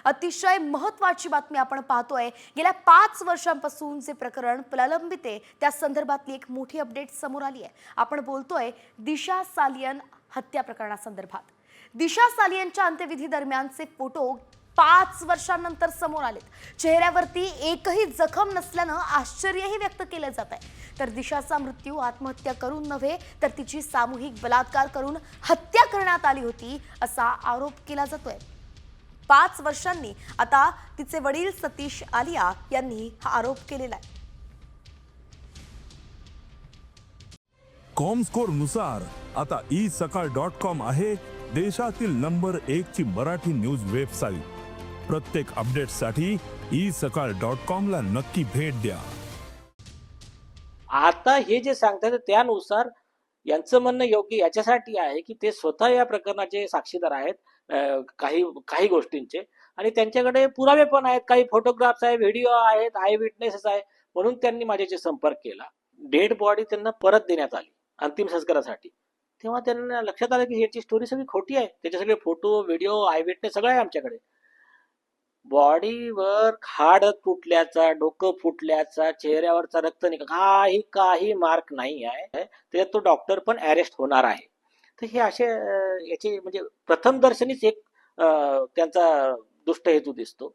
अतिशय महत्त्वाची बातमी आपण पाहतोय। गेल्या 5 वर्षांपासून जे प्रकरण प्रलंबित आहे त्या संदर्भातली एक मोठी अपडेट समोर आली आहे। आपण बोलतोय दिशा सालियन हत्या प्रकरणासंदर्भात। दिशा सालियनच्या अंत्यविधी दरम्यानचे फोटो 5 वर्षांनंतर समोर आलेत। चेहऱ्यावरती एकही जखम नसल्यानं आश्चर्यही व्यक्त केलं जात आहे। तर दिशाचा मृत्यू आत्महत्या करून नव्हे तर तिची सामूहिक बलात्कार करून हत्या करण्यात आली होती असा आरोप केला जातोय। 5 वर्षांनी आता तिचे वडील सतीश आलिया यांनी हा आरोप केलेला आहे। कॉमस्कोर नुसार आता isakal.com आहे देशातील नंबर 1 ची मराठी न्यूज वेबसाईट। प्रत्येक अपडेटसाठी isakal.com ला नक्की भेट द्या। आता हे जे सांगतात त्यानुसार यांचं म्हणणं योग्य याच्यासाठी आहे की ते स्वतः या प्रकरणाचे साक्षीदार आहेत, काही काही गोष्टींचे, आणि त्यांच्याकडे पुरावे पण आहेत, काही फोटोग्राफ्स आहे, व्हिडिओ आहेत, आय विटनेसेस आहे, म्हणून त्यांनी माझ्याशी संपर्क केला। डेड बॉडी त्यांना परत देण्यात आली अंतिम संस्कारासाठी। तेव्हा त्यांना लक्षात आलं की याची स्टोरी सगळी खोटी आहे, त्याचे सगळे फोटो, व्हिडिओ, आय विटनेस सगळं आहे आमच्याकडे। बॉडीवर हाड फुटल्याचा, डोकं फुटल्याचा, चेहऱ्यावरचा रक्त काही मार्क नाही आहे। त्याच्यात तो डॉक्टर पण अरेस्ट होणार आहे। तर हे असे याचे म्हणजे प्रथम दर्शनीच एक त्यांचा दुष्ट हेतू दिसतो।